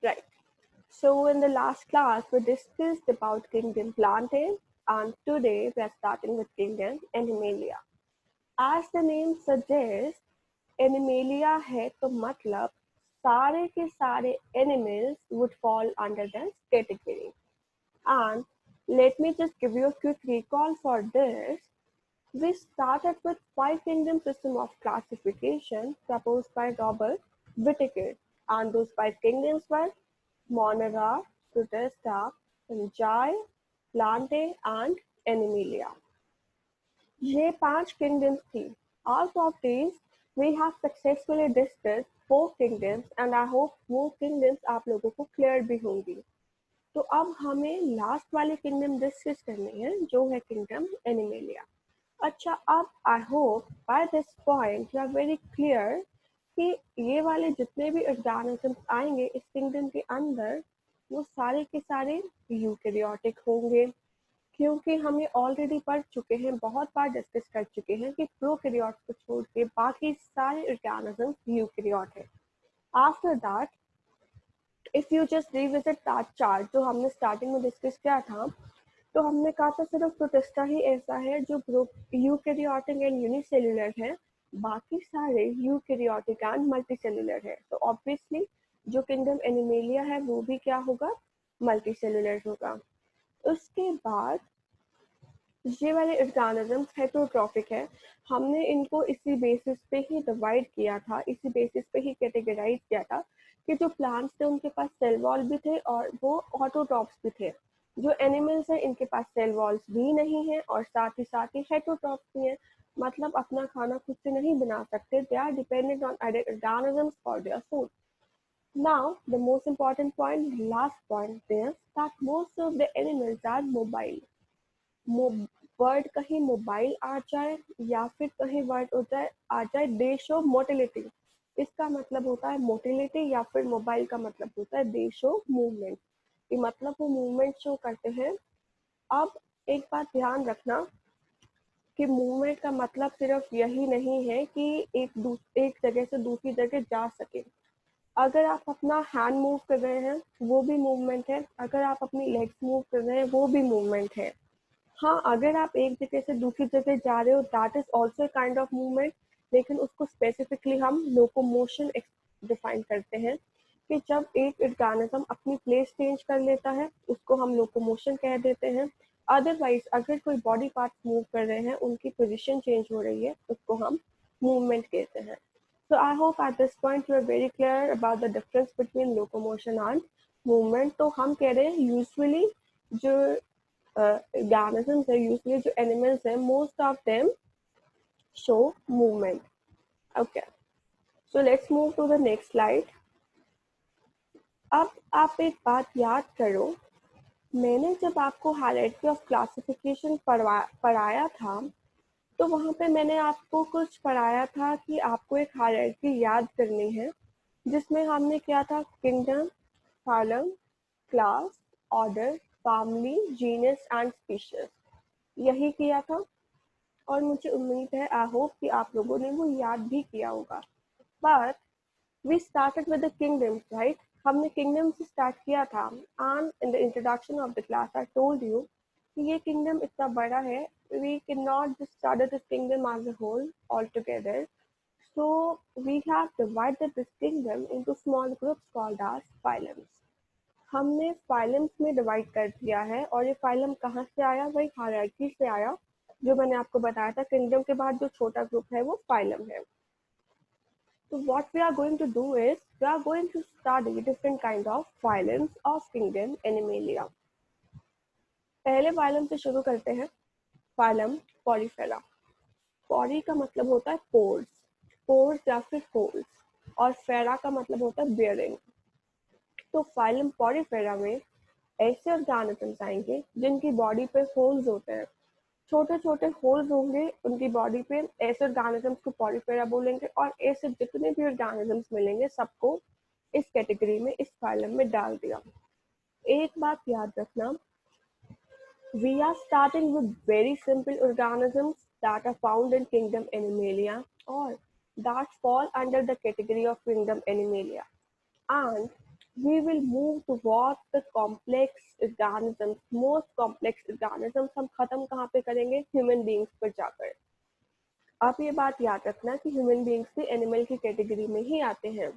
Right. So in the last class, we discussed about kingdom Plantae, and today we are starting with kingdom Animalia. As the name suggests, Animalia है तो मतलब सारे के सारे animals would fall under this category. And let me just give you a quick recall for this. We started with five kingdom system of classification proposed by Robert Whittaker, and those five kingdoms were Monera, Protesta, Panjai, Plantae, and Animalia. ये पांच kingdoms थी. Out of these, we have successfully discussed four kingdoms, and I hope वो kingdoms आप लोगों को clear भी होंगी. तो अब हमें लास्ट वाली किंगडम डिस्कस करनी है जो है किंगडम एनिमेलिया. अच्छा, अब I hope by this point you are very clear कि ये वाले जितने भी ऑर्गेनिजम्स आएंगे इस किंगडम के अंदर वो सारे के सारे यूकेरियोटिक होंगे, क्योंकि हम ये ऑलरेडी पढ़ चुके हैं, बहुत बार डिस्कस कर चुके हैं कि प्रोकैरियोट को छोड़ के बाकी सारे ऑर्गेनिजम्स यूकेरियोट है. After that if you just revisit that chart जो हमने स्टार्टिंग में डिस्कस किया था, तो हमने कहा था सिर्फ प्रोटिस्टा ही ऐसा है जो यूकेरियोटिक एंड यूनिसेल्युलर है, बाकी सारे यूकेरियोटिक एंड मल्टीसेल्युलर है. तो ऑब्वियसली जो किंगडम एनिमेलिया है वो भी क्या होगा, मल्टीसेल्युलर होगा. उसके बाद ये वाले ऑर्गेनिजम्स हेटेरोट्रॉफिक है, हमने इनको इसी बेसिस पे ही डिवाइड किया था, इसी बेसिस पे ही कैटेगराइज किया था कि जो प्लांट्स थे उनके पास सेल वॉल भी थे और वो ऑटोट्रॉप्स भी थे. जो एनिमल्स हैं इनके पास सेल वॉल्स भी नहीं है और साथ ही हेटेरोट्रॉप्स भी हैं, मतलब अपना खाना खुद से नहीं बना सकते. They are dependent on other organisms for their food. Now, the most important point, last point is that most of the animals are mobile. Word कहीं मोबाइल आ जाए या फिर कहीं वर्ड हो जाए आ जाए दे शो मोटिलिटी. इसका मतलब होता है मोटिलिटी या फिर मोबाइल का मतलब होता है दे शो मूवमेंट. ये मतलब वो मूवमेंट शो करते हैं. अब एक बात ध्यान रखना कि मूवमेंट का मतलब सिर्फ यही नहीं है कि एक जगह से दूसरी जगह जा सके. अगर आप अपना हैंड मूव कर रहे हैं वो भी मूवमेंट है, अगर आप अपनी लेग्स मूव कर रहे हैं वो भी मूवमेंट है. हाँ, अगर आप एक जगह से दूसरी जगह जा रहे हो that is also kind of movement, लेकिन उसको स्पेसिफिकली हम लोकोमोशन डिफाइन करते हैं कि जब एक ऑर्गेनिज्म अपनी प्लेस चेंज कर लेता है उसको हम लोकोमोशन कह देते हैं. अदरवाइज अगर कोई बॉडी पार्ट मूव कर रहे हैं उनकी पोजीशन चेंज हो रही है उसको हम मूवमेंट कहते हैं. So I hope at this point you are very clear about the difference between locomotion and movement. तो हम कह रहे हैं usually जो organisms है, usually जो animals है, most of them show movement. Okay, so let's move to the next slide. अब आप एक बात याद करो, मैंने जब आपको हायरार्की ऑफ क्लासिफिकेशन पढ़ाया था तो वहाँ पे मैंने आपको कुछ पढ़ाया था कि आपको एक हायरार्की याद करनी है जिसमें हमने किया था kingdom, phylum, class, order, family, genus and species. यही किया था और मुझे उम्मीद है आई होप कि आप लोगों ने वो याद भी किया होगा. But we started with the kingdoms, right? हमने किंगडम से स्टार्ट किया था and in the introduction of the class I told you कि ये किंगडम इतना बड़ा है, we cannot just study this kingdom as a whole altogether. So we have divided this kingdom into small groups called as phylums. हमने phylums में divide कर दिया है और ये phylum कहाँ से आया, वही हायरार्की से आया जो मैंने आपको बताया था. किंगडम के बाद जो छोटा ग्रुप है वो phylum है. So what we are going to do is we are going to study different kind of phylums of kingdom Animalia. पहले phylum से शुरू करते हैं. phylum Porifera. पॉरी का मतलब होता है पोर्स, पोर्स या फिर होल्स, और फेरा का मतलब होता है बियरिंग. तो फाइलम पॉरीफेरा में ऐसे ऑर्गेनिजम्स आएंगे जिनकी बॉडी पे होल्स होते हैं, छोटे छोटे होल्स होंगे उनकी बॉडी पे. ऐसे ऑर्गेनिजम्स को पॉरीफेरा बोलेंगे और ऐसे जितने भी ऑर्गेनिजम्स मिलेंगे सबको इस कैटेगरी में, इस फाइलम में डाल दिया. एक बात याद रखना, we are starting with very simple organisms that are found in kingdom Animalia or that fall under the category of kingdom Animalia, and we will move towards the complex organisms, most complex organisms हम खत्म कहाँ पे करेंगे? Human beings पर जाकर। आप ये बात याद रखना कि ह्यूमन बींग्स भी एनिमल की कैटेगरी में ही आते हैं।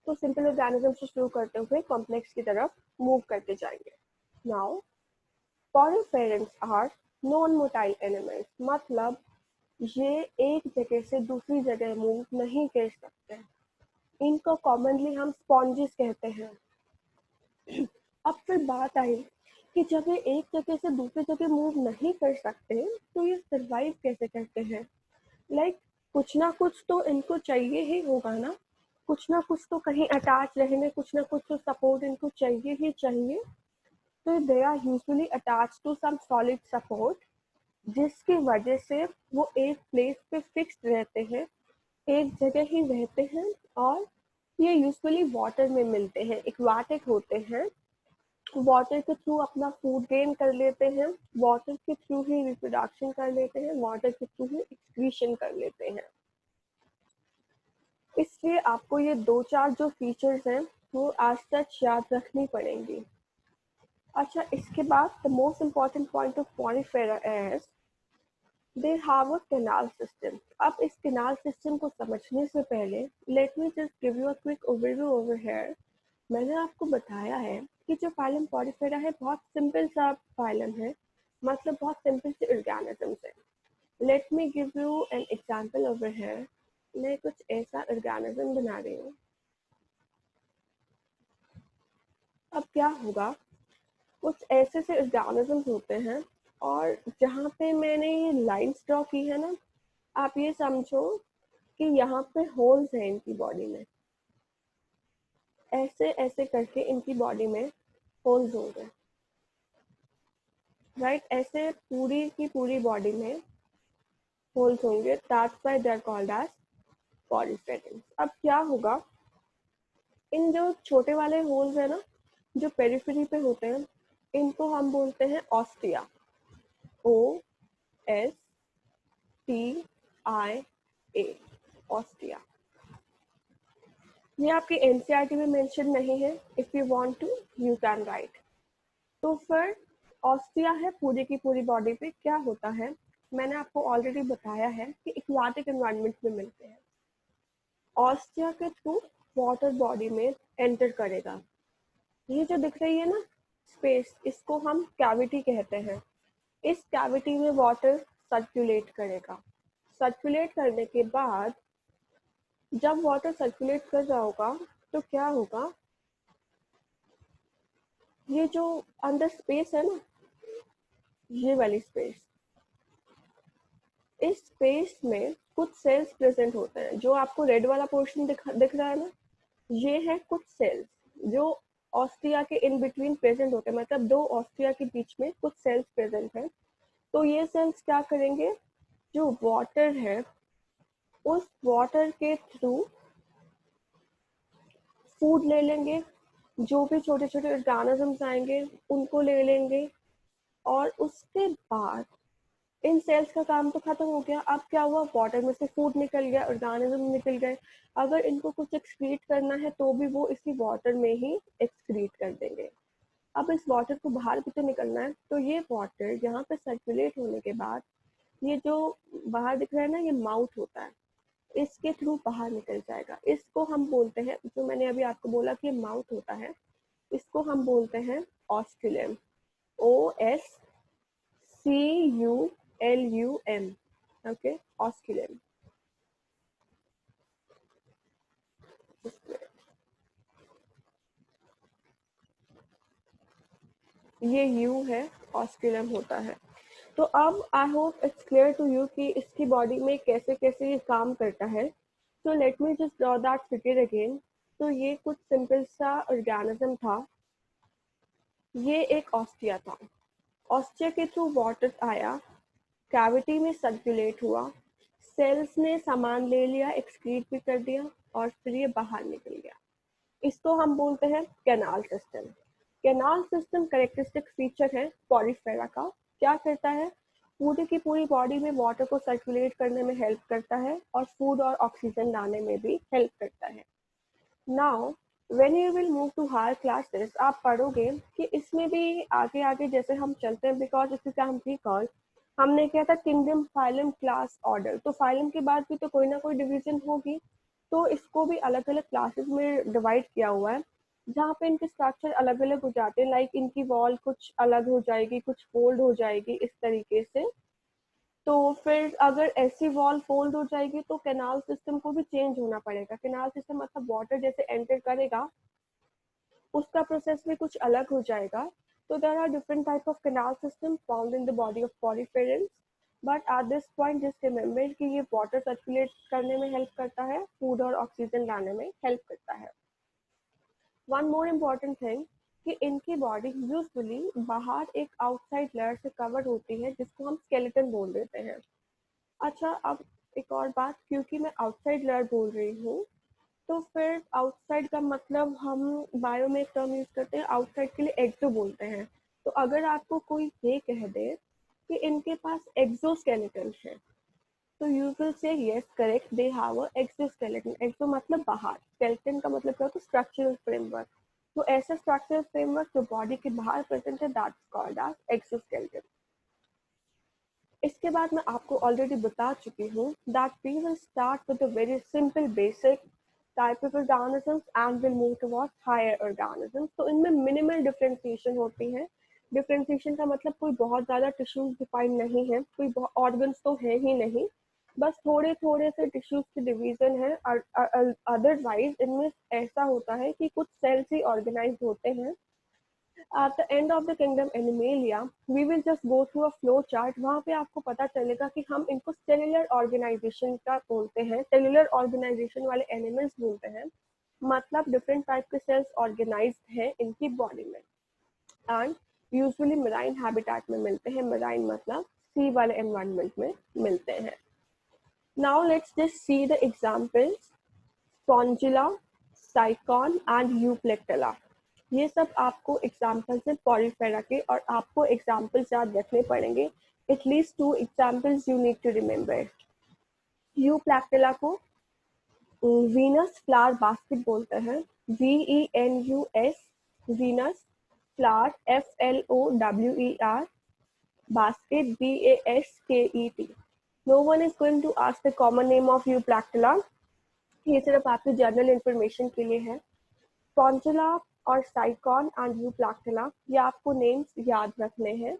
तो सिंपल ऑर्गेनिज्म से शुरू करते हुए कॉम्प्लेक्स की तरफ मूव करते जाएंगे। Now poriferans are non motile animals, मतलब ये एक जगह से दूसरी जगह मूव नहीं कर सकते। इनको कॉमनली हम स्पॉन्जेस कहते हैं। अब फिर बात आई कि जब ये एक जगह से दूसरी जगह मूव नहीं कर सकते तो ये सरवाइव कैसे करते हैं? लाइक कुछ ना कुछ तो इनको चाहिए ही होगा ना, कुछ ना कुछ तो कहीं अटैच रहेंगे, कुछ ना कुछ तो सपोर्ट इनको चाहिए ही चाहिए। तो they are usually attach to some solid support, जिसकी वजह से वो एक प्लेस पे फिक्स्ड रहते हैं, एक जगह ही रहते हैं। और ये यूजुअली वाटर में मिलते हैं, एक्वाटिक होते हैं, वाटर के थ्रू अपना फूड गेन कर लेते हैं, वाटर के थ्रू ही रिप्रोडक्शन कर लेते हैं, वाटर के थ्रू ही एक्सक्रीशन कर लेते हैं। इसलिए आपको ये दो चार जो फीचर्स हैं वो आज तक याद रखनी पड़ेंगी। अच्छा, इसके बाद the most important point of Porifera is they have a canal system. अब इस कैनाल सिस्टम को समझने से पहले let me just give you a quick overview over here. मैंने आपको बताया है कि जो फाइलम पॉरीफेरा है बहुत सिंपल सा फाइलम है, मतलब बहुत सिंपल से ऑर्गेनिजम्स है। Let me give you an example over here. मैं कुछ ऐसा ऑर्गेनिज्म बना रही हूँ। अब क्या होगा, कुछ ऐसे से ऑर्गेनिजम्स होते हैं और जहाँ पे मैंने ये लाइंस ड्रॉ की है ना, आप ये समझो कि यहाँ पे होल्स हैं इनकी बॉडी में, ऐसे ऐसे करके इनकी बॉडी में होल्स होंगे, राइट? ऐसे पूरी की पूरी बॉडी में होल्स होंगे, that's why they are called as poriferans. अब क्या होगा, इन जो छोटे वाले होल्स है ना, जो पेरिफेरी पे होते हैं, इनको हम बोलते हैं ostia. O S T I A, ostia. ये आपके एनसीईआरटी में मेंशन नहीं है, if you want to you can write. तो फिर ऑस्टिया है पूरी की पूरी बॉडी पे। क्या होता है, मैंने आपको ऑलरेडी बताया है कि एक्वाटिक एनवायरनमेंट में मिलते हैं। ऑस्टिया के थ्रू वाटर बॉडी में एंटर करेगा। ये जो दिख रही है ना स्पेस, इसको हम कैविटी कहते हैं। इस कैविटी में वाटर सर्कुलेट करेगा। सर्कुलेट करने के बाद जब वाटर सर्कुलेट कर रहा होगा तो क्या होगा, ये जो अंदर स्पेस है ना, ये वाली स्पेस, इस स्पेस में कुछ सेल्स प्रेजेंट होते हैं। जो आपको रेड वाला पोर्शन दिख रहा है ना, ये है कुछ सेल्स जो ऑस्टिया के इन बिटवीन प्रेजेंट होते हैं, मतलब दो ऑस्टिया के बीच में कुछ सेल्स प्रेजेंट है। तो ये सेल्स क्या करेंगे, जो वाटर है उस वाटर के थ्रू फूड ले लेंगे, जो भी छोटे छोटे ऑर्गेनिजम्स आएंगे उनको ले लेंगे। और उसके बाद इन सेल्स का काम तो खत्म हो गया। अब क्या हुआ, वाटर में से फूड निकल गया, ऑर्गेनिज्म निकल गए। अगर इनको कुछ एक्सक्रीट करना है तो भी वो इसी वाटर में ही एक्सक्रीट कर देंगे। अब इस वाटर को बाहर भी तो निकलना है, तो ये वाटर यहाँ पे सर्कुलेट होने के बाद ये जो बाहर दिख रहा है ना, ये माउथ होता है, इसके थ्रू बाहर निकल जाएगा। इसको हम बोलते हैं, जो मैंने अभी आपको बोला कि माउथ होता है, इसको हम बोलते हैं osculum. O s c u l u m, okay, osculum. ये यू है, ऑस्क्यूलम होता है। तो अब I hope it's clear to you कि इसकी बॉडी में कैसे कैसे ये काम करता है। तो let me just draw that figure again. तो ये कुछ सिंपल सा ऑर्गेनिज्म था, ये एक ऑस्टिया था। ऑस्टिया के थ्रू वाटर आया, कैविटी में सर्कुलेट हुआ, सेल्स ने सामान ले लिया, एक्सक्रीट भी कर दिया और फिर ये बाहर निकल गया। इसको हम बोलते हैं canal system. Canal system characteristic feature है पॉलीफेरा का। क्या करता है, पूरी की पूरी बॉडी में वाटर को सर्कुलेट करने में हेल्प करता है और फूड और ऑक्सीजन लाने में भी हेल्प करता है। Now when you will move to higher classes आप पढ़ोगे कि इसमें भी आगे आगे जैसे हम चलते हैं, बिकॉज इट इज हम रिकॉल, हमने किया था किंगडम, फाइलम, क्लास, ऑर्डर, तो फाइलम के बाद भी तो कोई ना कोई डिवीजन होगी, तो इसको भी अलग अलग क्लासेस में डिवाइड किया हुआ है, जहाँ पे इनके स्ट्रक्चर अलग अलग हो जाते हैं, लाइक इनकी वॉल कुछ अलग हो जाएगी, कुछ फोल्ड हो जाएगी इस तरीके से। तो फिर अगर ऐसी वॉल फोल्ड हो जाएगी तो कैनाल सिस्टम को भी चेंज होना पड़ेगा। कैनाल सिस्टम मतलब वाटर जैसे एंटर करेगा उसका प्रोसेस भी कुछ अलग हो जाएगा। तो there are different type of canal system found in the body of poriferans, but at this point just remember कि ये वाटर सर्कुलेट करने में हेल्प करता है, फूड और ऑक्सीजन लाने में हेल्प करता है। वन मोर इम्पॉर्टेंट थिंग कि इनकी बॉडी यूजुअली बाहर एक आउटसाइड लेयर से कवर होती है जिसको हम स्केलेटन बोल देते हैं। अच्छा, अब एक और बात, क्योंकि मैं आउटसाइड लेयर बोल रही हूँ तो फिर आउटसाइड का मतलब हम बायो में एक टर्म यूज करते हैं आउटसाइड के लिए, एक्सो बोलते हैं। तो अगर आपको कोई ये कह दे कि इनके पास एक्सोस्केलेटन है, तो you will say yes correct, they have a exoskeleton. Exo मतलब बाहर, स्केलेटन का मतलब क्या होता है, स्ट्रक्चरल फ्रेमवर्क। तो ऐसा स्ट्रक्चरल फ्रेमवर्क जो बॉडी के बाहर प्रेजेंट है, दैट्स कॉल्ड एज एक्सोस्केलेटन। इसके बाद मैं आपको ऑलरेडी बता चुकी हूँ that we will start with a very simple basic type of organisms and will move towards higher organisms. तो इनमें मिनिमल डिफरेंशिएशन होती है। डिफरेंशिएशन का मतलब कोई बहुत ज़्यादा टिश्यूज डिफाइन नहीं है, कोई ऑर्गन्स तो है ही नहीं, बस थोड़े थोड़े से टिश्यूज के डिवीजन है। अदरवाइज इनमें ऐसा होता है कि कुछ सेल्स ही ऑर्गेनाइज होते हैं। At the end of the kingdom Animalia, we will just go through a flow chart। वहाँ पे आपको पता चलेगा कि हम इनको सेलुलर ऑर्गेनाइजेशन का बोलते हैं, सेलुलर ऑर्गेनाइजेशन वाले एनिमल्स बोलते हैं। मतलब डिफरेंट टाइप के सेल्स ऑर्गेनाइज्ड हैं इनकी बॉडी में, एंड यूजुअली मराइन हैबिटेट में मिलते हैं। मराइन मतलब सी वाले एनवायरनमेंट में मिलते हैं। Now let's just see the examples. Spongilla, sycon and euplectella, ये सब आपको एग्जाम्पल्स हैं पॉलीफेरा के, और आपको एग्जाम्पल्स याद रखने पड़ेंगे। At least 2 examples you need to remember. Euplectella को वीनस फ्लावर बास्केट बोलते हैं, VENUS, Venus, flower FLOWER, basket BASKET। No one is going to ask the common name of Euplactula, ये सिर्फ आपकी जनरल इंफॉर्मेशन के लिए है। स्पॉन्जिला और साइकॉन एंड यूप्लेक्टला, ये आपको नेम्स याद रखने हैं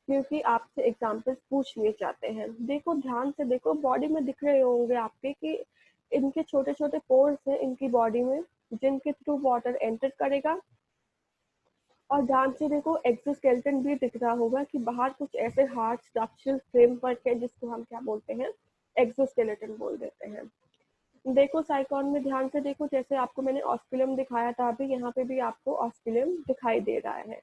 क्योंकि आपसे एग्जाम्पल्स पूछ लिए जाते हैं। देखो ध्यान से देखो, बॉडी में दिख रहे होंगे आपके कि इनके छोटे छोटे पोर्स हैं इनकी बॉडी में जिनके थ्रू वाटर एंटर करेगा। और ध्यान से देखो, एक्सोस्केलेटन भी दिख रहा होगा कि बाहर कुछ ऐसे हार्ड स्ट्रक्चरल फ्रेमवर्क है जिसको हम क्या बोलते हैं, एक्सोस्केलेटन बोल देते हैं। देखो साइकॉन में ध्यान से देखो, जैसे आपको मैंने ऑस्कुलम दिखाया था, अभी यहाँ पे भी आपको ऑस्कुलम दिखाई दे रहा है।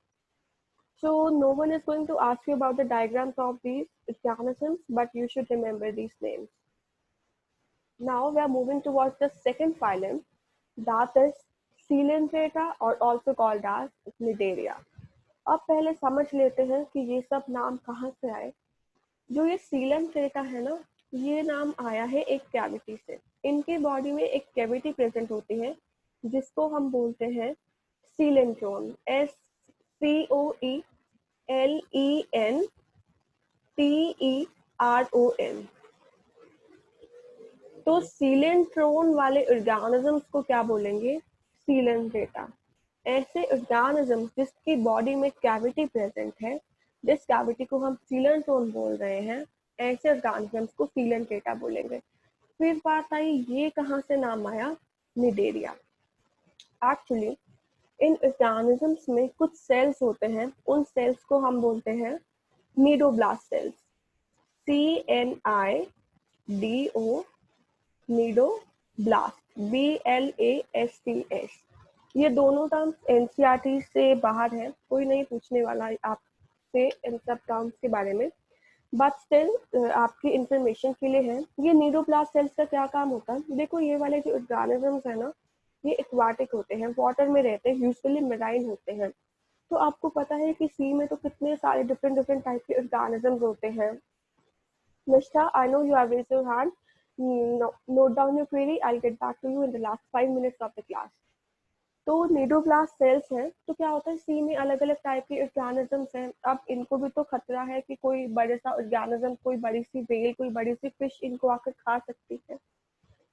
So no one is going to ask you about the diagrams of these organisms, but you should remember these names. Now we are moving towards the second phylum, that is Coelenterata, or also called as Cnidaria. अब पहले समझ लेते हैं कि ये सब नाम कहाँ से आए। जो ये सीलेंट्रेटा है ना, ये नाम आया है एक कैविटी से। इनके बॉडी में एक कैविटी प्रेजेंट होती है जिसको हम बोलते हैं सीलेंट्रोन, SCOELENTERON। तो सीलेंट्रोन वाले ऑर्गेनिजम्स को क्या बोलेंगे, सीलेंट्रेटा। ऐसे ऑर्गेनिजम्स जिसकी बॉडी में कैविटी प्रेजेंट है, जिस कैविटी को हम सीलेंट्रोन बोल रहे हैं, ऐसे ऑर्गेनिजम्स को सीलेंट्रेटा बोलेंगे। फिर बात आई ये कहाँ से नाम आया, निडेरिया। एक्चुअली इन ऑर्गेनिजम्स में कुछ सेल्स होते हैं, उन सेल्स को हम बोलते हैं cnidoblast cells, CNIDO, cnidoblast, BLASTS। ये दोनों टर्म्स एनसीईआरटी से बाहर है, कोई नहीं पूछने वाला आपसे इन सब टर्म्स के बारे में, बट स्टिल आपकी इंफॉर्मेशन के लिए है। ये नीडोब्लास्ट सेल्स का क्या काम होता है, देखो ये वाले जो ऑर्गेनिजम्स है ना, ये एक्वाटिक होते हैं, वाटर में रहते हैं, यूजुअली मेराइन होते हैं। तो आपको पता है कि सी में तो कितने सारे डिफरेंट डिफरेंट टाइप के ऑर्गेनिजम्स होते हैं। Mishta, I know you have raised your hand. No, note down your query. I'll get back to you in the last 5 minutes of the class. तो नीडोब्लास्ट सेल्स हैं, तो क्या होता है सी में अलग अलग टाइप के ऑर्गेनिजम्स हैं। अब इनको भी तो खतरा है कि कोई बड़े सा ऑर्गेनिज्म, कोई बड़ी सी वेल, कोई बड़ी सी फिश इनको आकर खा सकती है।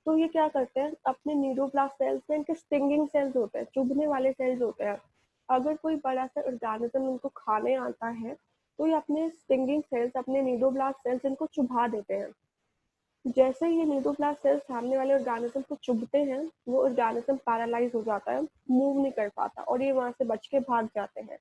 तो ये क्या करते हैं, अपने नीडोब्लास्ट सेल्स में इनके स्टिंगिंग सेल्स होते हैं, चुभने वाले सेल्स होते हैं। अगर कोई बड़ा सा ऑर्गेनिज्म इनको खाने आता है तो ये अपने स्टिंगिंग सेल्स, अपने नीडोब्लास्ट सेल्स इनको चुभा देते हैं। जैसे ही ये न्यूरोप्लास्ट सेल्स सामने वाले ऑर्गेनिज्म को चुभते हैं, वो ऑर्गेनिज्म पैरालाइज हो जाता है, मूव नहीं कर पाता और ये वहां से बच के भाग जाते हैं।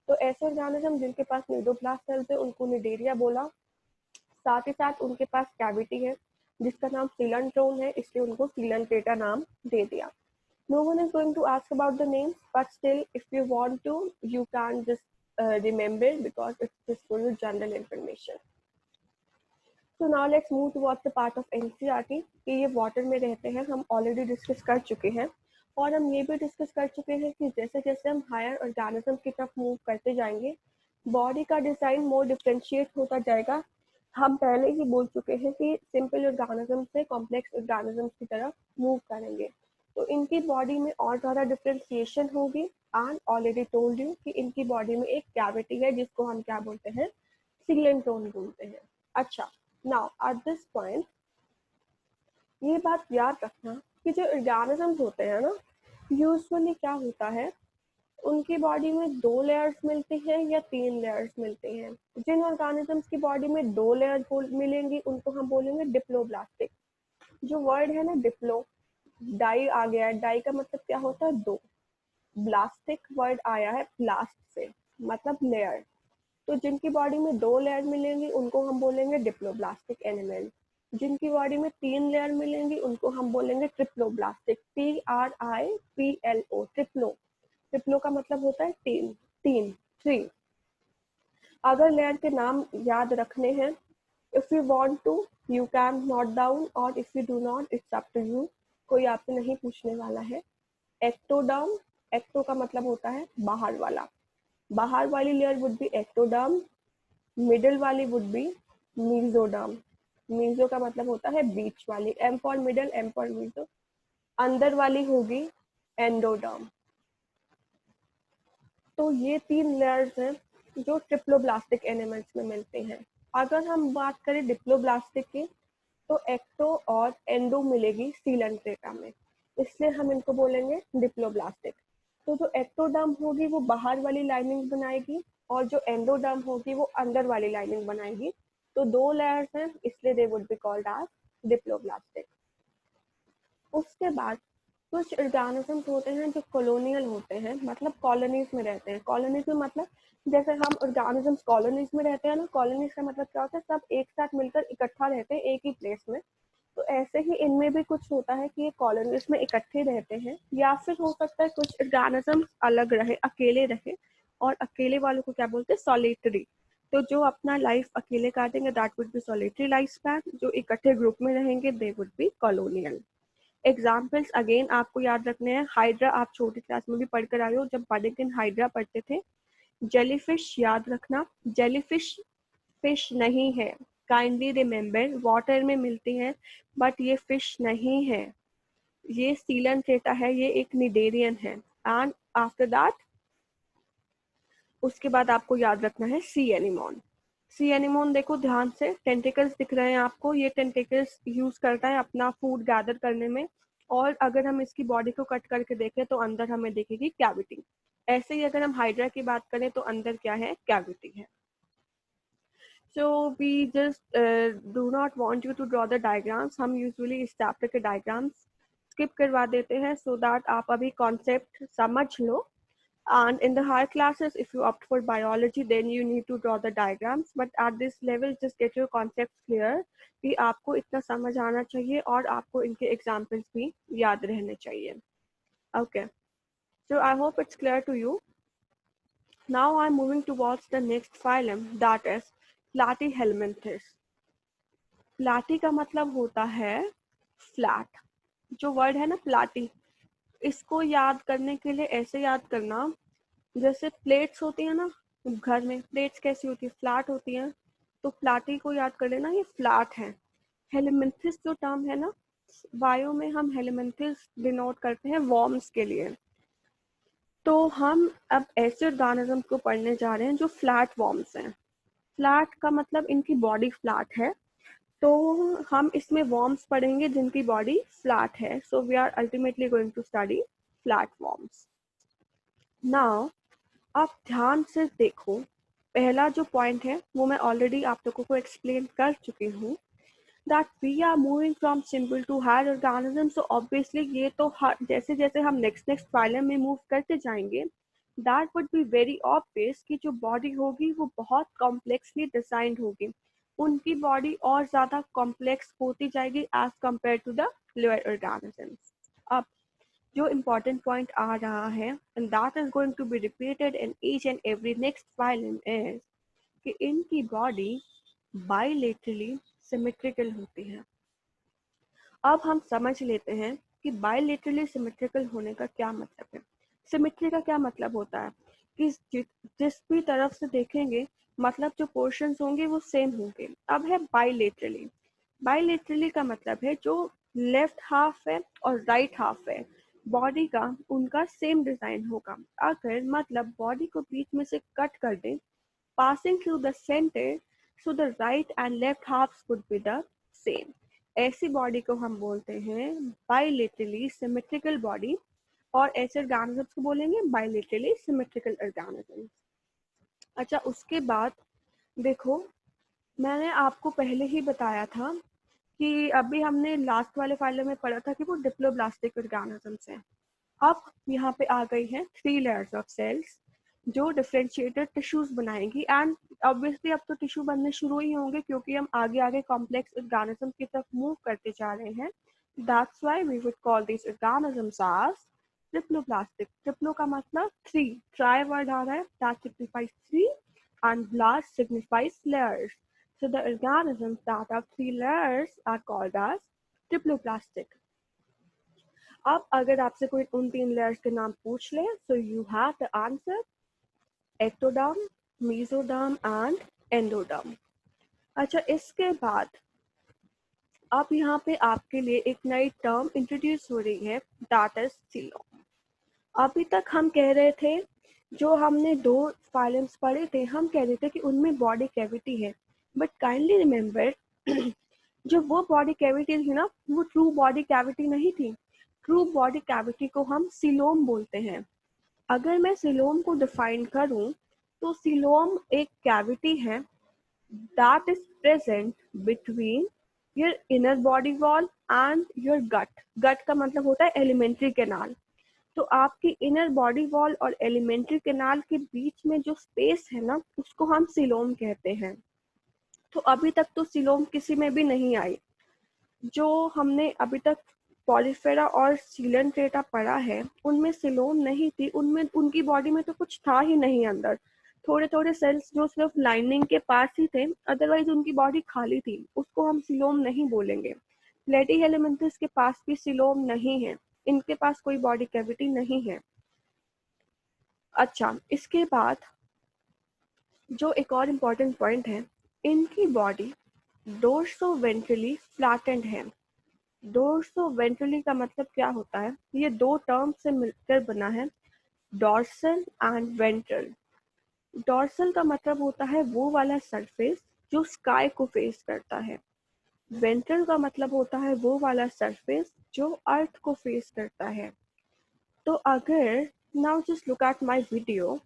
तो ऐसे ऑर्गेनिज्म जिनके पास न्यूरोप्लास्ट सेल्स है उनको निडेरिया बोला। साथ ही साथ उनके पास कैविटी है जिसका नाम सीलेंट्रोन है, इसलिए उनको सीलेंट्रेटा नाम दे दिया। No one is going to ask about the names, but still, if you want to, you can just remember because it's just for your general information. So now let's move towards the part of NCERT कि ये water में रहते हैं, हम already discuss कर चुके हैं। और हम ये भी डिस्कस कर चुके हैं कि जैसे जैसे हम हायर ऑर्गेनिज्म की तरफ मूव करते जाएंगे, बॉडी का डिजाइन मोर डिफ्रेंशिएट होता जाएगा। हम पहले ही बोल चुके हैं कि सिंपल ऑर्गेनिज्म से कॉम्प्लेक्स ऑर्गेनिज्म की तरफ मूव करेंगे, तो इनकी बॉडी में और ज़्यादा डिफ्रेंशिएशन होगी। एंड ऑलरेडी टोल्ड यू कि इनकी बॉडी में एक कैविटी है जिसको हम क्या बोलते हैं, सीलेंट्रोन बोलते हैं। अच्छा, नाउ एट दिस पॉइंट ये बात याद रखना कि जो ऑर्गेनिजम्स होते हैं ना, यूजुअली क्या होता है, उनकी बॉडी में 2 लेयर्स मिलती हैं या 3 लेयर्स मिलती हैं। जिन ऑर्गेनिजम्स की बॉडी में 2 लेयर्स मिलेंगी उनको हम बोलेंगे डिप्लोब्लास्टिक। जो वर्ड है ना डिप्लो, डाई आ गया है, डाई का मतलब क्या होता है, 2। ब्लास्टिक वर्ड आया है ब्लास्ट से, मतलब लेयर। तो जिनकी बॉडी में 2 लेयर मिलेंगी उनको हम बोलेंगे डिप्लोब्लास्टिक एनिमल। जिनकी बॉडी में 3 लेयर मिलेंगी उनको हम बोलेंगे ट्रिप्लोब्लास्टिक, TRIPLO, ट्रिप्लो। ट्रिप्लो का मतलब होता है तीन, तीन, 3। अगर लेयर के नाम याद रखने हैं, if you want to you can note down, और if you do not it's up to you, कोई आपसे नहीं पूछने वाला है। एक्टोडर्म, एक्टो का मतलब होता है बाहर वाला, बाहर वाली layer would be ectoderm. Middle वाली वुड बी मीजोडर्म, मीजो का मतलब होता है बीच वाली, M for middle, M for meso. अंदर वाली होगी एंडोडर्म। तो ये 3 लेयर्स हैं जो ट्रिप्लोब्लास्टिक एनिमल्स में मिलते हैं। अगर हम बात करें डिप्लोब्लास्टिक की, तो एक्टो और एंडो मिलेगी सीलेंट्रेटा में, इसलिए हम इनको बोलेंगे डिप्लोब्लास्टिक। तो जो एक्टोडर्म होगी वो बाहर वाली लाइनिंग बनाएगी और जो एंडोडर्म होगी वो अंदर वाली लाइनिंग बनाएगी। तो 2 लेयर्स हैं, इसलिए they would be called as diploblastic. उसके बाद कुछ ऑर्गेनिजम्स होते हैं जो कॉलोनियल होते हैं, मतलब कॉलोनीज में रहते हैं। कॉलोनीज में मतलब जैसे हम ऑर्गेनिजम्स कॉलोनीज में रहते हैं ना, कॉलोनीज का मतलब क्या होता है, सब एक साथ मिलकर इकट्ठा रहते हैं एक ही प्लेस में। तो ऐसे ही इनमें भी कुछ होता है कि ये कॉलोनीज में इकट्ठे रहते हैं, या फिर हो सकता है कुछ ऑर्गेनिजम्स अलग रहे, अकेले रहे। और अकेले वालों को क्या बोलते हैं, सॉलिटरी। तो जो अपना लाइफ अकेले काटेंगे that would be solitary life span, जो इकट्ठे ग्रुप में रहेंगे दे would B colonial. Examples again आपको याद रखने हैं, हाइड्रा आप छोटी क्लास में भी पढ़कर आए हो, जब बड़े दिन हाइड्रा पढ़ते थे। जेलीफिश याद रखना, जेलीफिश फिश नहीं है, काइंडली रिमेम्बर, वाटर में मिलती है बट ये फिश नहीं है, ये सीलेंट्रेटा है, ये एक निडेरियन है। एंड आफ्टर दैट उसके बाद आपको याद रखना है सी एनिमोन। सी एनिमोन देखो ध्यान से, टेंटिकल्स दिख रहे हैं आपको, ये टेंटिकल्स यूज करता है अपना फूड गैदर करने में। और अगर हम इसकी बॉडी को कट करके देखें तो अंदर हमें दिखेगी कैविटी। ऐसे ही अगर हम हाइड्रा की बात करें तो अंदर क्या है, कैविटी है। So we just do not want you to draw the diagrams, हम usually इस chapter के diagrams skip करवा देते हैं so that आप अभी concept समझ लो। And in the higher classes, if you opt for biology, then you need to draw the diagrams. But at this level, just get your concepts clear कि आपको इतना समझ आना चाहिए और आपको इनके examples भी याद रहने चाहिए। Okay, so I hope it's clear to you. Now I'm moving towards the next phylum, that is Platyhelminthes. प्लाटी का मतलब होता है फ्लैट। जो वर्ड है ना प्लाटी, इसको याद करने के लिए ऐसे याद करना, जैसे प्लेट्स होती है ना घर में, प्लेट्स कैसी होती है, फ्लैट होती हैं। तो प्लाटी को याद कर लेना, ये फ्लैट है। हेलमिंथिस जो टर्म है ना, बायो में हम हेलमिंथिस डिनोट करते हैं वर्म्स के लिए। तो हम अब ऐसे ऑर्गेनिज्म को पढ़ने जा रहे हैं जो फ्लैट वॉर्म्स हैं। फ्लैट का मतलब इनकी बॉडी फ्लैट है, तो हम इसमें वॉर्म्स पढ़ेंगे जिनकी बॉडी फ्लैट है। So we are ultimately going to study flat worms. Now आप ध्यान से देखो, पहला जो पॉइंट है वो मैं ऑलरेडी आप लोगों को एक्सप्लेन कर चुकी हूँ, that we are moving from simple to higher organisms. So obviously ये तो जैसे जैसे हम next phylum में move करते जाएंगे, that would be very obvious कि जो body होगी वो बहुत complexly designed होगी, उनकी body और ज़्यादा complex होती जाएगी as compared to the lower organisms. अब जो important point आ रहा है and that is going to be repeated in each and every next phylum is कि इनकी body bilaterally symmetrical होती है। अब हम समझ लेते हैं कि बायलेटरली सिमेट्रिकल होने का क्या मतलब है। सिमेट्री का क्या मतलब होता है कि जिस भी तरफ से देखेंगे मतलब जो पोर्शंस होंगे वो सेम होंगे। अब है बायलेटरली। बायलेटरली का मतलब है जो लेफ्ट हाफ है और राइट हाफ है बॉडी का, उनका सेम डिजाइन होगा। अगर मतलब बॉडी को बीच में से कट कर दें passing through the center, so the right and left halves would be the same. ऐसी बॉडी को हम बोलते हैं बायलेटरली सिमेट्रिकल बॉडी, और ऐसे ऑर्गेनिजम्स को बोलेंगे बायलेटरली सिमेट्रिकल ऑर्गेनिजम्स। अच्छा, उसके बाद देखो, मैंने आपको पहले ही बताया था कि अभी हमने लास्ट वाले फाइल में पढ़ा था कि वो डिप्लोब्लास्टिक ऑर्गेनिजम्स हैं। अब यहाँ पे आ गई हैं 3 लेयर्स ऑफ सेल्स जो डिफरेंशिएटेड टिश्यूज बनाएंगी, एंड ऑब्वियसली अब तो टिश्यू बनने शुरू ही होंगे क्योंकि हम आगे आगे कॉम्प्लेक्स ऑर्गेनिज्म की तरफ मूव करते जा रहे हैं। That's why we would call this organisms as triploblastic. Triplo का मतलब 3, ट्राई वर्ड आ रहा है, that signifies 3 and blast signifies layers. So the organisms that have 3 layers are called as triploplastic. अब अगर आपसे कोई उन 3 लेयर्स के नाम पूछ ले, so you have the answer ectoderm, mesoderm and endoderm. अच्छा, इसके बाद अब यहाँ पे आपके लिए एक नई टर्म इंट्रोड्यूस हो रही है, दैट इज सीलोम। अभी तक हम कह रहे थे, जो हमने 2 फाइलम्स पढ़े थे, हम कह रहे थे कि उनमें बॉडी कैविटी है, बट काइंडली रिमेम्बर जो वो बॉडी कैविटी थी ना, वो ट्रू बॉडी कैविटी नहीं थी। ट्रू बॉडी कैविटी को हम सीलोम बोलते हैं। अगर मैं सीलोम को डिफाइन करूं, तो सीलोम एक कैविटी है that is present between your inner body wall and your gut. gut का मतलब होता है एलिमेंट्री कैनाल। तो आपकी इनर बॉडी वॉल और एलिमेंट्री कैनाल के बीच में जो स्पेस है ना, उसको हम सीलोम कहते हैं। तो अभी तक तो सीलोम किसी में भी नहीं आई। जो हमने अभी तक पॉलीफेरा और सीलेंट्रेटा पढ़ा है, उनमें सीलोम नहीं थी, उनमें उनकी बॉडी में तो कुछ था ही नहीं अंदर। थोड़े थोड़े सेल्स जो सिर्फ लाइनिंग के पास ही थे, अदरवाइज उनकी बॉडी खाली थी, उसको हम सीलोम नहीं बोलेंगे। प्लेटीहेलमिन्थस के पास भी सीलोम नहीं है, इनके पास कोई बॉडी कैविटी नहीं है। अच्छा, इसके बाद जो एक और इम्पॉर्टेंट पॉइंट है, इनकी बॉडी डोर्सोवेंट्रली फ्लैटेंड है। डोर्सोवेंट्रली का मतलब क्या होता है? ये 2 टर्म से मिलकर बना है, डॉर्सल एंड वेंट्रल। डॉर्सल का मतलब होता है वो वाला सरफेस जो स्काई को फेस करता है। वेंट्रल का मतलब होता है वो वाला सरफेस जो अर्थ को फेस करता है। तो अगर now just look at my video,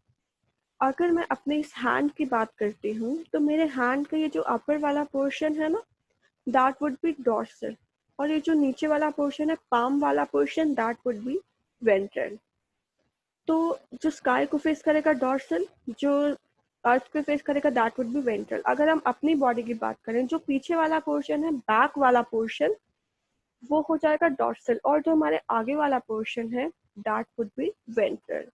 अगर मैं अपने इस हैंड की बात करती हूँ, तो मेरे हैंड का ये जो अपर वाला पोर्शन है ना, दैट वुड बी डॉर्सल, और ये जो नीचे वाला पोर्शन है, पाम वाला portion, that would be ventral. तो जो स्काई को फेस करेगा डॉर्सल, जो अर्थ को फेस करेगा दैट वुड बी वेंट्रल। अगर हम अपनी बॉडी की बात करें, जो पीछे वाला पोर्शन है, बैक वाला पोर्शन, वो हो जाएगा डॉर्सल, और जो हमारे आगे वाला पोर्शन है दैट वुड बी वेंट्रल।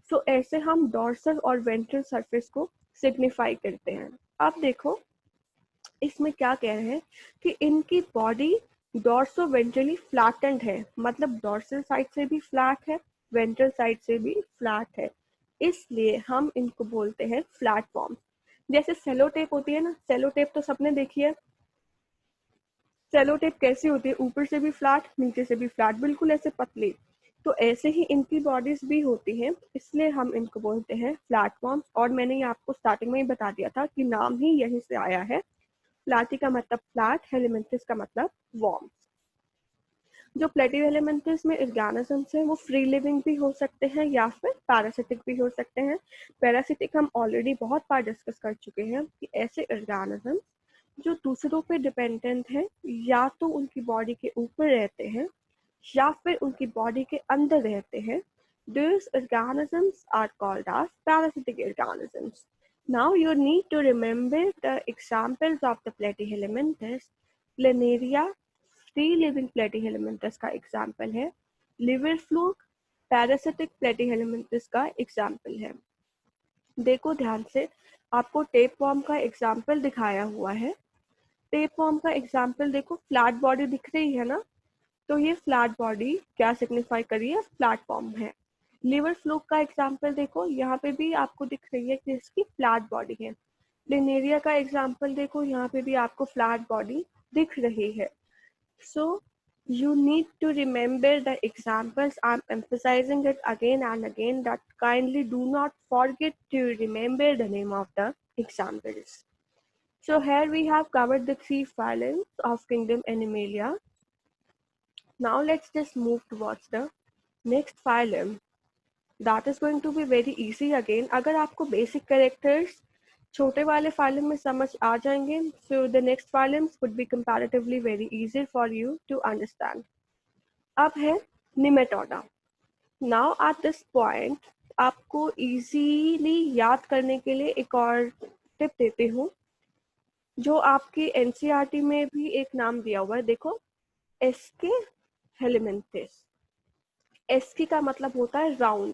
सो ऐसे हम डॉर्सल और वेंट्रल सरफेस को सिग्निफाई करते हैं। अब देखो इसमें क्या कह रहे हैं कि इनकी बॉडी डॉर्सोवेंट्रली फ्लैटेंड है, मतलब डॉर्सल साइड से भी फ्लैट है, वेंट्रल साइड से भी फ्लैट है, इसलिए हम इनको बोलते हैं फ्लैट फॉर्म। जैसे सेलो टेप होती है ना, सेलो टेप तो सबने देखी है। सेलो टेप कैसी होती है? ऊपर से भी फ्लैट, नीचे से भी फ्लैट, बिल्कुल ऐसे पतली। तो ऐसे ही इनकी बॉडीज भी होती हैं, इसलिए हम इनको बोलते हैं फ्लैटवर्म्स। और मैंने ये आपको स्टार्टिंग में ही बता दिया था कि नाम ही यहीं से आया है। प्लाटी का मतलब फ्लैट, हेलिमेंथिस का मतलब वर्म। जो प्लेटिहेल्मिन्थस में ऑर्गेनिजम्स हैं वो फ्री लिविंग भी हो सकते हैं या फिर पैरासिटिक भी हो सकते हैं। पैरासिटिक हम ऑलरेडी बहुत बार डिस्कस कर चुके हैं कि ऐसे ऑर्गेनिजम्स जो दूसरों पे डिपेंडेंट हैं, या तो उनकी बॉडी के ऊपर रहते हैं या फिर उनकी बॉडी के अंदर रहते हैं। These organisms are called as parasitic organisms. Now you need to remember the examples of the platyhelminthes. Planaria free living platyhelminthes का एग्जाम्पल है। लिवर फ्लूक पैरासिटिक प्लेटिहेल्मिन्थस का एग्जाम्पल है। देखो ध्यान से, आपको टेप वॉर्म का एग्जाम्पल दिखाया हुआ है। टेप वॉर्म का एग्जाम्पल देखो, फ्लैट बॉडी दिख रही है ना, तो ये फ्लैट बॉडी क्या सिग्निफाई कर रही है? प्लेटफॉर्म है। लिवर फ्लूक का एग्जाम्पल देखो, यहाँ पे भी आपको दिख रही है कि इसकी फ्लैट बॉडी है। प्लेनेरिया का एग्जाम्पल देखो, यहाँ पे भी आपको फ्लैट बॉडी दिख रही है। So you need to remember the examples. I'm emphasizing it again and again that kindly do not forget to remember the name of the examples. So here we have covered the 3 phylums of kingdom Animalia. Now let's just move towards the next phylum. That is going to be very easy again. अगर आपको basic characters छोटे वाले phylum में समझ आ जाएंगे, so the next phylums would be comparatively very easy for you to understand. अब है Nematoda. Now at this point आपको इजीली याद करने के लिए एक और टिप देती हूँ, जो आपकी एनसीईआरटी में भी एक नाम दिया हुआ है। देखो, एस्के हेलिमेंथिस। एस्की का मतलब होता है राउंड,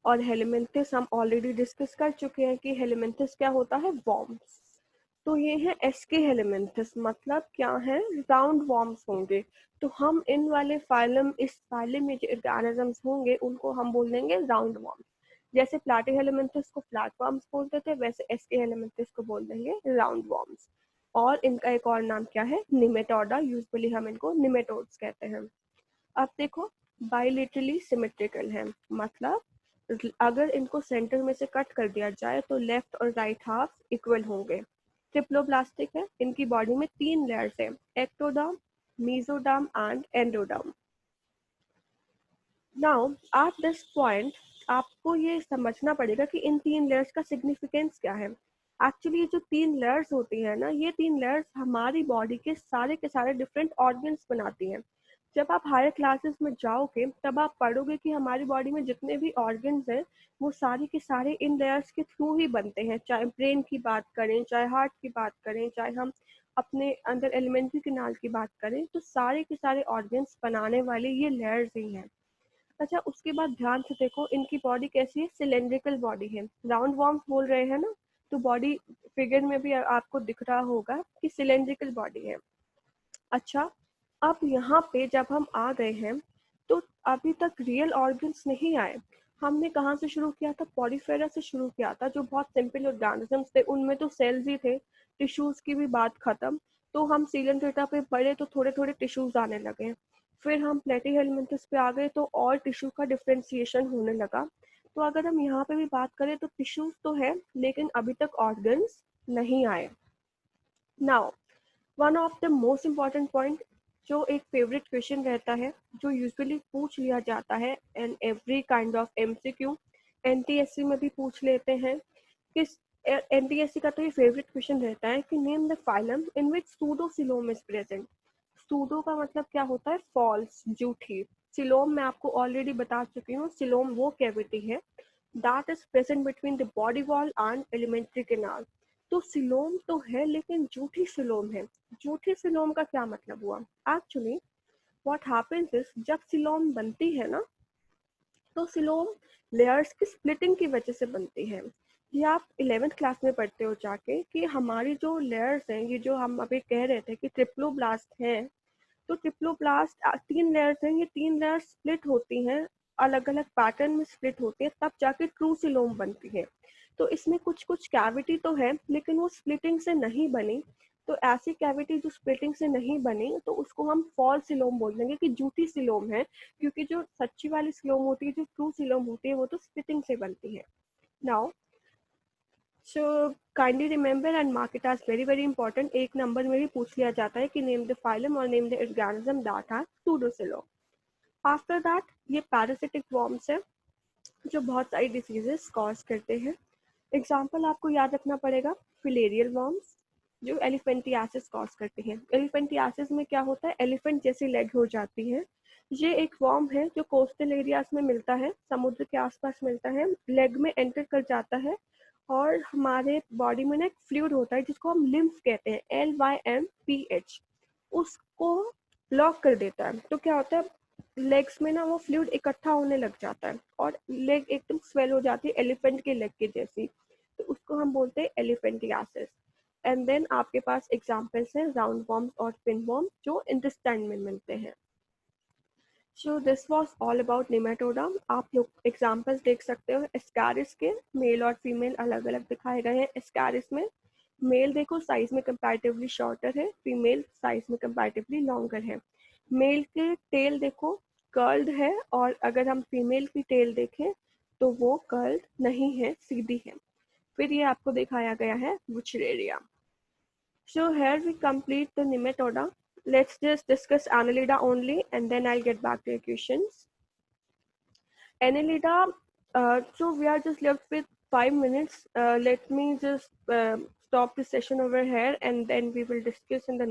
और हेलिमेंथिस हम ऑलरेडी डिस्कस कर चुके हैं कि हेलिमेंथिस क्या होता है? वॉर्म्स। तो ये है एस्के हेलिमेंथिस, मतलब क्या है? राउंड वॉर्म्स होंगे। तो हम इन वाले फाइलम, इस फाइलम में जो ऑर्गेनिजम्स होंगे उनको हम बोल देंगे राउंड वॉर्म्स। जैसे प्लाटीहेल्मिन्थस को फ्लैट वॉर्म्स बोलते थे, वैसे एस्के हेलिमेंथिस को बोल देंगे राउंड वॉर्म्स। और इनका एक और नाम क्या है? निमेटोडा। यूजुअली हम इनको निमेटोड्स कहते हैं। अब देखो, बाइलेटरली सिमेट्रिकल है, मतलब अगर इनको सेंटर में से कट कर दिया जाए तो लेफ्ट और राइट हाफ इक्वल होंगे। ट्रिप्लोब्लास्टिक है, इनकी बॉडी में 3 लेयर्स है, ectoderm, mesoderm and endoderm. Now at this point आपको ये समझना पड़ेगा कि इन 3 लेयर्स का सिग्निफिकेंस क्या है। एक्चुअली ये जो 3 लेयर्स होती है ना, ये 3 लेयर्स हमारी बॉडी के सारे डिफरेंट ऑर्गन्स बनाती हैं। जब आप हायर क्लासेस में जाओगे तब आप पढ़ोगे कि हमारी बॉडी में जितने भी ऑर्गन्स हैं वो सारे के सारे इन लेयर्स के थ्रू ही बनते हैं। चाहे ब्रेन की बात करें, चाहे हार्ट की बात करें, चाहे हम अपने अंदर एलिमेंट्री कैनाल की बात करें, तो सारे के सारे ऑर्गन्स बनाने वाले ये लेयर्स ही हैं। अच्छा, उसके बाद ध्यान से देखो, इनकी बॉडी कैसी है? सिलेंड्रिकल बॉडी है। राउंड वॉर्म्स बोल रहे हैं ना, तो बॉडी फिगर में भी आपको दिख रहा होगा कि सिलेंड्रिकल बॉडी है। अच्छा, अब यहाँ पे जब हम आ गए हैं तो अभी तक रियल ऑर्गन्स नहीं आए। हमने कहाँ से शुरू किया था? पॉलीफेरा से शुरू किया था, जो बहुत सिंपल ऑर्गेनिजम्स थे, उनमें तो सेल्स ही थे, टिश्यूज की भी बात खत्म। तो हम सीलेंट्रेटा पे बढ़े तो थोड़े थोड़े टिश्यूज आने लगे। फिर हम प्लेटीहेल्मिन्थस पे आ गए तो और टिश्यू का डिफ्रेंसिएशन होने लगा। तो अगर हम यहाँ पे भी बात करें तो टिश्यूज तो है, लेकिन अभी तक ऑर्गन्स नहीं आए। Now one of the most important point, जो एक फेवरेट क्वेश्चन रहता है, जो यूजुअली पूछ लिया जाता है in every kind of MCQ, NTSC में भी पूछ लेते हैं। किस एनटीएससी का तो ये फेवरेट क्वेश्चन रहता है कि name the phylum in which pseudocoelom is present. Pseudo का मतलब क्या होता है? फॉल्स, झूठी। सिलोम मैं आपको ऑलरेडी बता चुकी हूँ, सिलोम वो कैविटी है that is present between the body wall and alimentary canal. तो सिलोम तो है, लेकिन झूठी सिलोम है। झूठी सिलोम का क्या मतलब हुआ? एक्चुअली व्हाट हैपेंस इज, जब सिलोम बनती है ना, तो सिलोम लेयर्स की स्प्लिटिंग की वजह से बनती है। ये आप 11th क्लास में पढ़ते हो जाके कि हमारी जो लेयर्स हैं, ये जो हम अभी कह रहे थे कि ट्रिप्लोब्लास्ट है, तो ट्रिप्लोब्लास्ट 3 लेयर्स हैं, ये 3 लेयर्स स्प्लिट होती हैं, अलग अलग पैटर्न में स्प्लिट होती है, तब जाके ट्रू सिलोम बनती है। तो इसमें कुछ कुछ कैविटी तो है, लेकिन वो स्प्लिटिंग से नहीं बनी, तो ऐसी कैविटी जो स्प्लिटिंग से नहीं बनी तो उसको हम फॉल्स सिलोम बोल देंगे कि झूठी सिलोम है, क्योंकि जो सच्ची वाली सिलोम होती है, जो ट्रू सिलोम होती है, वो तो स्प्लिटिंग से बनती है. Now so kindly remember and mark it as very very important. एक नंबर में भी पूछ लिया जाता है कि नेम द फाइलम और name the organism that has pseudocoelom. After that ये पैरासिटिक वॉर्म्स है जो बहुत सारी डिसीजेस कॉज करते हैं. एग्जाम्पल आपको याद रखना पड़ेगा. फिलेरियल वॉर्म्स जो एलिफेंटियासिस कॉज करते हैं. एलिफेंटियासिस में क्या होता है, एलिफेंट जैसी लेग हो जाती है. ये एक वॉर्म है जो कोस्टल एरियाज में मिलता है, समुद्र के आसपास मिलता है, लेग में एंटर कर जाता है और हमारे बॉडी में ना एक फ्लूइड होता है जिसको हम लिम्फ कहते हैं, LYMPH, उसको ब्लॉक कर देता है. तो क्या होता है, लेग्स में ना वो फ्लूइड इकट्ठा होने लग जाता है और लेग एकदम स्वेल हो जाती है एलिफेंट के लेग के जैसी. तो उसको हम बोलते हैं एलिफेंटियासिस. एंड देन आपके पास एग्जांपल्स हैं राउंड वॉर्म्स और पिन वॉर्म जो इंटेस्टाइन में मिलते हैं. So this was all about Nematoda. आप लोग एग्जांपल्स देख सकते हो एस्कैरिस के. मेल और फीमेल अलग अलग दिखाए गए हैं. एस्कैरिस में मेल देखो साइज में कंपैरेटिवली शॉर्टर है, फीमेल साइज में कंपैरेटिवली लॉन्गर है. मेल के टेल देखो कर्ल्ड है और अगर हम फीमेल की टेल देखें तो वो कर्ल्ड नहीं है, सीधी है. फिर ये आपको दिखाया गया है Wuchereria. So here we complete the Nematoda. Let's just discuss Annelida only and then I'll get back to your questions. Annelida, so we are just left with 5 minutes. Let me just stop the session over here and then we will discuss in the